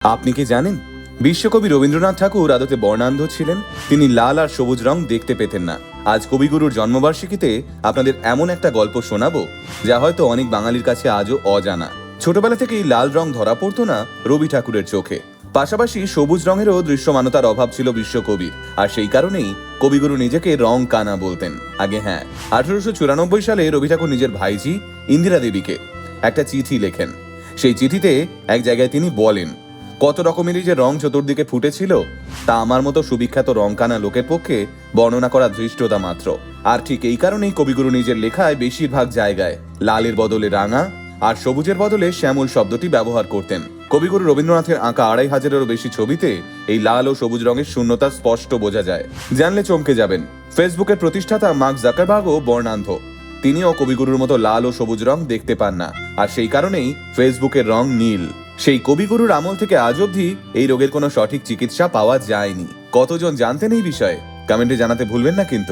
আপনি কি জানেন বিশ্বকবি রবীন্দ্রনাথ ঠাকুর আদতে বর্ণান্ধ ছিলেন? তিনি লাল আর সবুজ রং দেখতে পেতেন না। আজ কবিগুরুর জন্মবার্ষিকীতে আপনাদের এমন একটা গল্প শোনাবো যা হয়তো অনেক বাঙালির কাছে আজও অজানা। ছোটবেলা থেকেই লাল রং ধরা পড়তো না রবি ঠাকুরের চোখে। পাশাপাশি সবুজ রঙেরও দৃশ্যমানতার অভাব ছিল বিশ্বকবির, আর সেই কারণেই কবিগুরু নিজেকে রং কানা বলতেন। আগে হ্যাঁ, 1894 সালে রবি ঠাকুর নিজের ভাইঝি ইন্দিরা দেবীকে একটা চিঠি লেখেন। সেই চিঠিতে এক জায়গায় তিনি বলেন, কত রকমেরই যে রং চতুর্দিকে ফুটেছিল তা আমার মতো সুবিখ্যাত রংকানা লোকের পক্ষে বর্ণনা করা ধৃষ্টতা মাত্র। আর ঠিক এই কারণেই কবিগুরু নিজের লেখায় বেশিরভাগ জায়গায় লালের বদলে রাঙা আর সবুজের বদলে শ্যামল শব্দটি ব্যবহার করতেন। কবিগুরু রবীন্দ্রনাথের আঁকা 2500-এরও বেশি ছবিতে এই লাল ও সবুজ রঙের শূন্যতা স্পষ্ট বোঝা যায়। জানলে চমকে যাবেন, ফেসবুকের প্রতিষ্ঠাতা মার্ক জাকারবার্গও বর্ণান্ধ। তিনিও কবিগুরুর মতো লাল ও সবুজ রং দেখতে পান না, আর সেই কারণেই ফেসবুকের রং নীল। সেই কবিগুরুর আমল থেকে আজ অবধি এই রোগের কোনো সঠিক চিকিৎসা পাওয়া যায়নি। কতজন জানতেন এই বিষয়ে? কমেন্টে জানাতে ভুলবেন না কিন্তু।